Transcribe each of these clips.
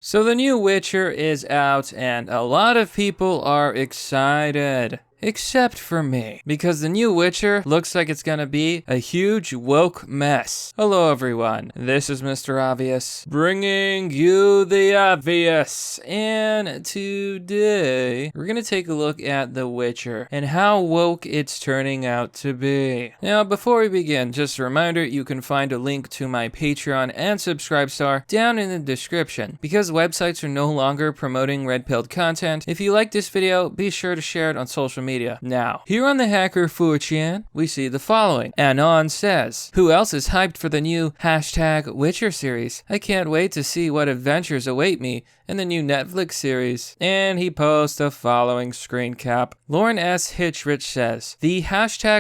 So the new Witcher is out and a lot of people are excited. Except for me, because the new Witcher looks like it's gonna be a huge woke mess. Hello everyone, this is Mr. Obvious, bringing you the obvious. And today, we're gonna take a look at the Witcher and how woke it's turning out to be. Now, before we begin, just a reminder, you can find a link to my Patreon and Subscribestar down in the description. Because websites are no longer promoting red-pilled content, if you like this video, be sure to share it on social media. Now, here on the Hacker 4chan, we see the following. Anon says, who else is hyped for the new #Witcher series? I can't wait to see what adventures await me in the new Netflix series. And he posts the following screen cap. Lauren S. Hitchrich says, the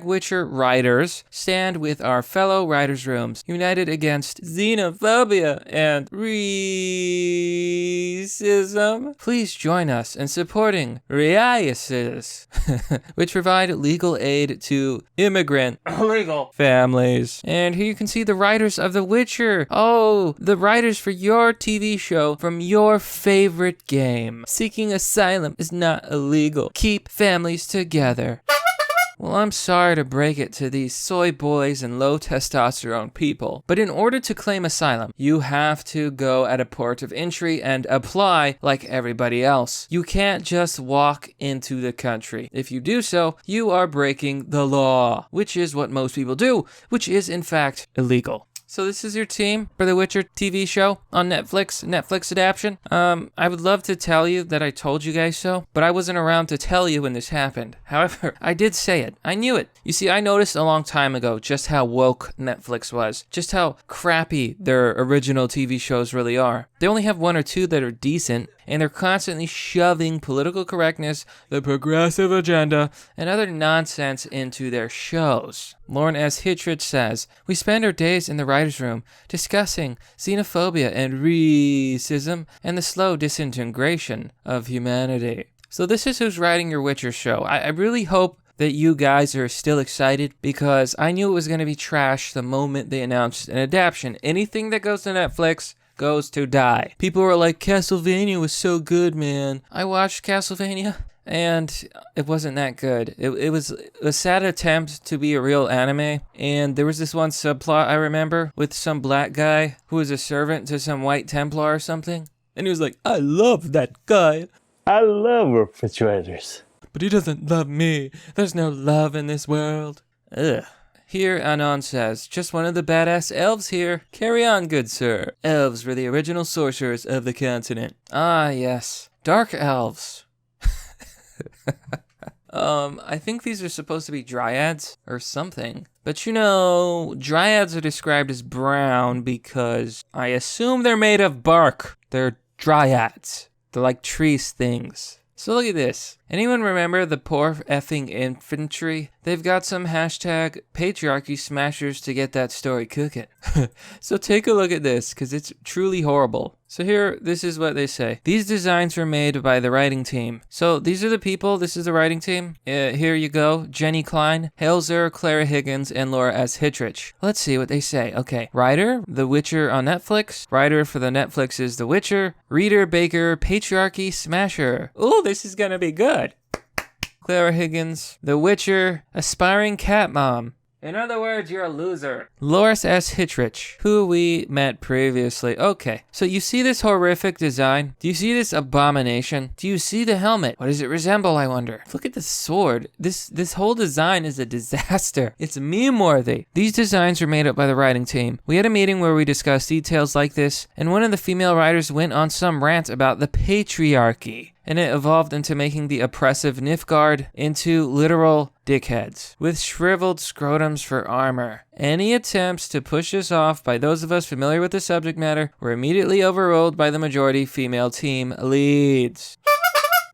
#Witcher writers stand with our fellow writers' rooms, united against xenophobia and racism. Please join us in supporting RIASes, which provide legal aid to immigrant illegal families. And here you can see the writers of The Witcher. Oh, the writers for your TV show from your favorite game. Seeking asylum is not illegal. Keep families together. Well, I'm sorry to break it to these soy boys and low testosterone people, but in order to claim asylum, you have to go at a port of entry and apply like everybody else. You can't just walk into the country. If you do so, you are breaking the law, which is what most people do, which is in fact illegal. So this is your team for the Witcher TV show on Netflix Adaption. I would love to tell you that I told you guys so, but I wasn't around to tell you when this happened. However, I did say it. I knew it. You see, I noticed a long time ago just how woke Netflix was, just how crappy their original TV shows really are. They only have one or two that are decent, and they're constantly shoving political correctness, the progressive agenda, and other nonsense into their shows. Lauren S. Hitchrich says, we spend our days in the writer's room discussing xenophobia and racism and the slow disintegration of humanity. So this is who's writing your Witcher show. I really hope that you guys are still excited, because I knew it was going to be trash the moment they announced an adaptation. Anything that goes to Netflix goes to die. People were like, Castlevania was so good, man. I watched Castlevania, and it wasn't that good. It was a sad attempt to be a real anime, and there was this one subplot I remember with some black guy who was a servant to some white Templar or something, and he was like, I love that guy. I love refrigerators. But he doesn't love me. There's no love in this world. Ugh. Here, Anon says, just one of the badass elves here. Carry on, good sir. Elves were the original sorcerers of the continent. Ah, yes. Dark elves. I think these are supposed to be dryads or something. But you know, dryads are described as brown because I assume they're made of bark. They're dryads. They're like trees things. So look at this. Anyone remember the poor effing infantry? They've got some #patriarchy smashers to get that story cooking. So take a look at this, because it's truly horrible. So here, this is what they say. These designs were made by the writing team. So these are the people, this is the writing team. Here you go. Jenny Klein, Helzer, Clara Higgins, and Laura S. Hitchrich. Let's see what they say. Okay, writer, The Witcher on Netflix. Writer for the Netflix is The Witcher. Reader, Baker, Patriarchy Smasher. Ooh, this is gonna be good. Clara Higgins, The Witcher, aspiring cat mom. In other words, you're a loser. Loris S. Hitchrich, who we met previously. Okay, so you see this horrific design? Do you see this abomination? Do you see the helmet? What does it resemble, I wonder? Look at the sword. This whole design is a disaster. It's meme-worthy. These designs were made up by the writing team. We had a meeting where we discussed details like this, and one of the female writers went on some rant about the patriarchy. And it evolved into making the oppressive Nilfgaard into literal dickheads, with shriveled scrotums for armor. Any attempts to push this off by those of us familiar with the subject matter were immediately overruled by the majority female team leads.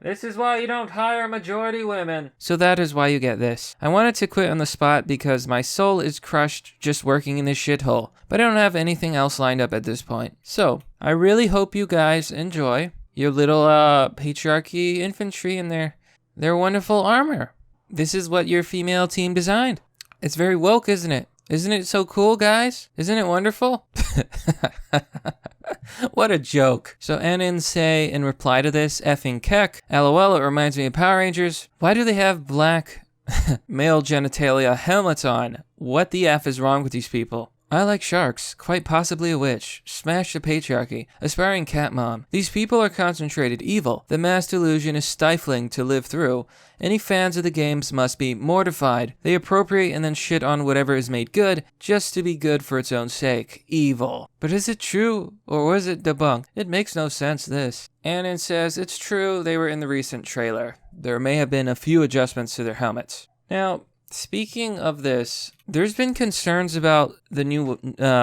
This is why you don't hire majority women. So that is why you get this. I wanted to quit on the spot because my soul is crushed just working in this shithole, but I don't have anything else lined up at this point. So, I really hope you guys enjoy your little patriarchy infantry in their wonderful armor. This is what your female team designed. It's very woke, isn't it? Isn't it so cool, guys? Isn't it wonderful? What a joke. So Anin say in reply to this, effing keck, LOL, it reminds me of Power Rangers. Why do they have black male genitalia helmets on? What the F is wrong with these people? I like sharks, quite possibly a witch. Smash the patriarchy. Aspiring cat mom. These people are concentrated evil. The mass delusion is stifling to live through. Any fans of the games must be mortified. They appropriate and then shit on whatever is made good, just to be good for its own sake. Evil. But is it true, or was it debunked? It makes no sense, this. Anon says, it's true, they were in the recent trailer. There may have been a few adjustments to their helmets. Now, speaking of this, there's been concerns about the new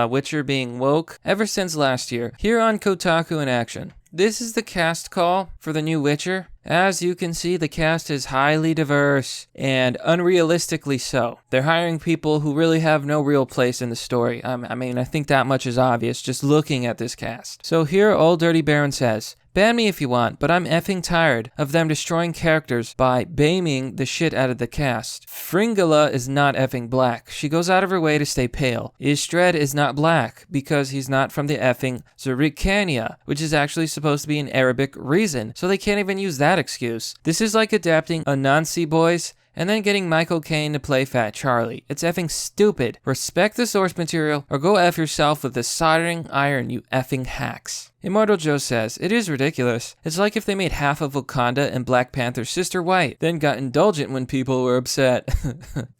Witcher being woke ever since last year. Here on Kotaku in Action. This is the cast call for the new Witcher. As you can see, the cast is highly diverse and unrealistically so. They're hiring people who really have no real place in the story. I mean, I think that much is obvious just looking at this cast. So here, Old Dirty Baron says, ban me if you want, but I'm effing tired of them destroying characters by baming the shit out of the cast. Fringilla is not effing black. She goes out of her way to stay pale. Istred is not black because he's not from the effing Zerikania, which is actually supposed to be an Arabic reason, so they can't even use that excuse. This is like adapting Anansi Boys and then getting Michael Caine to play Fat Charlie. It's effing stupid. Respect the source material or go F yourself with the soldering iron, you effing hacks. Immortal Joe says, it is ridiculous. It's like if they made half of Wakanda and Black Panther's sister white, then got indulgent when people were upset.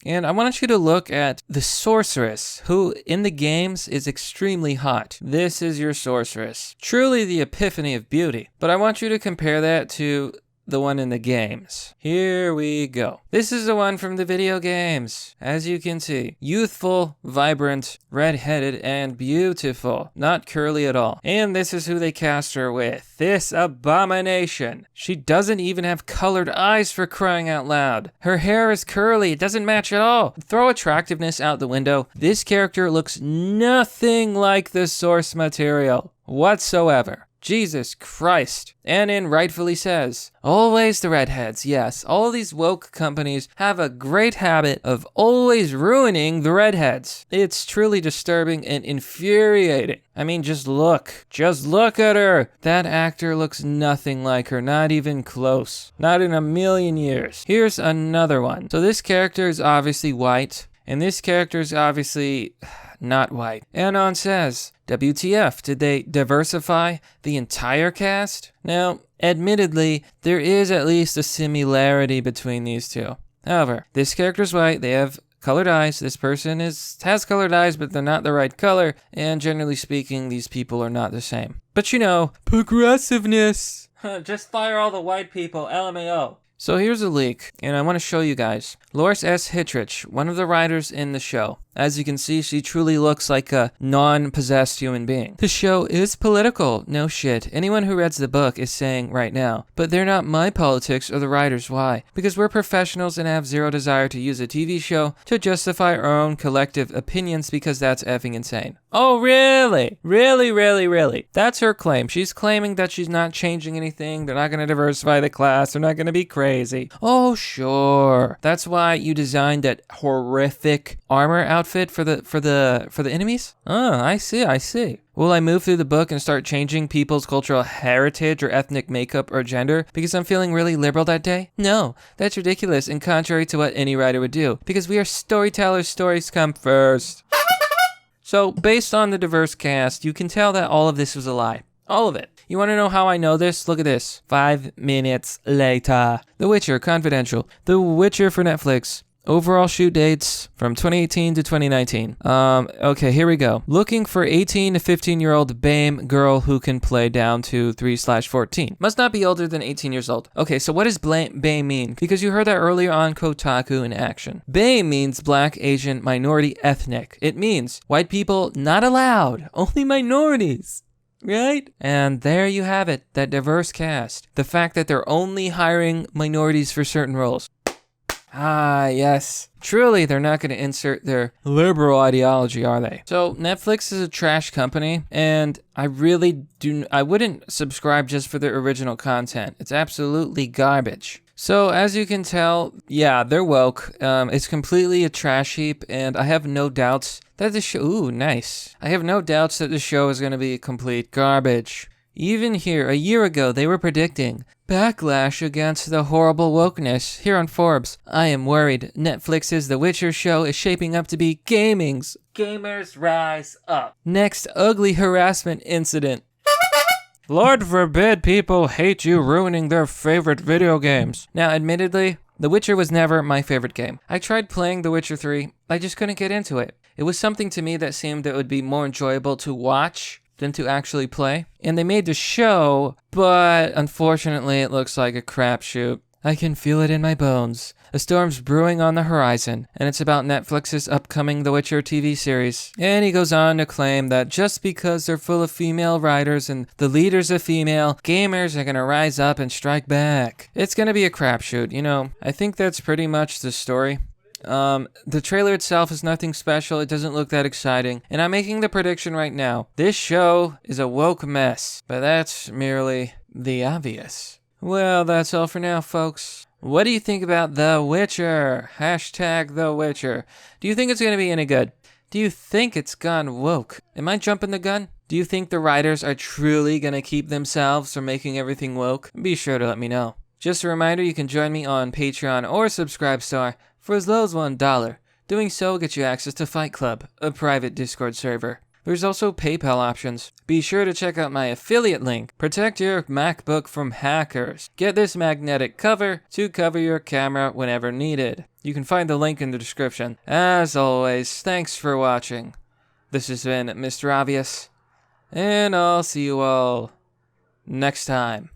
And I want you to look at the sorceress, who in the games is extremely hot. This is your sorceress. Truly the epiphany of beauty. But I want you to compare that to the one in the games. Here we go. This is the one from the video games. As you can see, youthful, vibrant, red-headed, and beautiful. Not curly at all. And this is who they cast her with. This abomination. She doesn't even have colored eyes, for crying out loud. Her hair is curly. It doesn't match at all. Throw attractiveness out the window. This character looks nothing like the source material whatsoever. Jesus Christ. Anon rightfully says, always the redheads, yes. All these woke companies have a great habit of always ruining the redheads. It's truly disturbing and infuriating. I mean, just look at her. That actor looks nothing like her, not even close. Not in a million years. Here's another one. So this character is obviously white, and this character is obviously not white. Anon says, WTF, did they diversify the entire cast? Now, admittedly, there is at least a similarity between these two. However, this character's white, they have colored eyes, this person has colored eyes, but they're not the right color, and generally speaking, these people are not the same. But you know, progressiveness. Just fire all the white people, LMAO. So here's a leak, and I want to show you guys. Loris S. Hittrich, one of the writers in the show. As you can see, she truly looks like a non-possessed human being. The show is political, no shit. Anyone who reads the book is saying right now. But they're not my politics or the writers. Why? Because we're professionals and have zero desire to use a TV show to justify our own collective opinions because that's effing insane. Oh, really? Really? That's her claim. She's claiming that she's not changing anything. They're not going to diversify the class. They're not going to be crazy. Oh, sure. That's why you designed that horrific armor outfit for the enemies? Oh, I see. Will I move through the book and start changing people's cultural heritage or ethnic makeup or gender because I'm feeling really liberal that day? No, that's ridiculous and contrary to what any writer would do because we are storytellers, stories come first. So, based on the diverse cast, you can tell that all of this was a lie. All of it. You want to know how I know this? Look at this. 5 minutes later. The Witcher, confidential. The Witcher for Netflix. Overall shoot dates from 2018 to 2019. Okay, here we go. Looking for 18 to 15-year-old BAME girl who can play down to 3/14. Must not be older than 18 years old. Okay, so what does BAME mean? Because you heard that earlier on Kotaku in Action. BAME means Black, Asian, Minority, Ethnic. It means white people not allowed, only minorities. Right? And there you have it, that diverse cast. The fact that they're only hiring minorities for certain roles. Ah, yes. Truly, they're not going to insert their liberal ideology, are they? So, Netflix is a trash company, and I wouldn't subscribe just for their original content. It's absolutely garbage. So, as you can tell, yeah, they're woke. It's completely a trash heap, and I have no doubts that the show... Ooh, nice. I have no doubts that the show is going to be complete garbage. Even here, a year ago, they were predicting backlash against the horrible wokeness. Here on Forbes, I am worried Netflix's The Witcher show is shaping up to be gamers rise up. Next ugly harassment incident. Lord forbid people hate you ruining their favorite video games. Now, admittedly, The Witcher was never my favorite game. I tried playing The Witcher 3, I just couldn't get into it. It was something to me that seemed that it would be more enjoyable to watch than to actually play. And they made the show, but unfortunately it looks like a crapshoot. I can feel it in my bones. A storm's brewing on the horizon, and it's about Netflix's upcoming The Witcher TV series. And he goes on to claim that just because they're full of female writers and the leaders are female, gamers are gonna rise up and strike back. It's gonna be a crapshoot, you know. I think that's pretty much the story. The trailer itself is nothing special, it doesn't look that exciting, and I'm making the prediction right now. This show is a woke mess, but that's merely the obvious. Well, that's all for now, folks. What do you think about The Witcher? Hashtag The Witcher. Do you think it's gonna be any good? Do you think it's gone woke? Am I jumping the gun? Do you think the writers are truly gonna keep themselves from making everything woke? Be sure to let me know. Just a reminder, you can join me on Patreon or Subscribestar for as low as $1. Doing so will get you access to Fight Club, a private Discord server. There's also PayPal options. Be sure to check out my affiliate link. Protect your MacBook from hackers. Get this magnetic cover to cover your camera whenever needed. You can find the link in the description. As always, thanks for watching. This has been Mr. Obvious, and I'll see you all next time.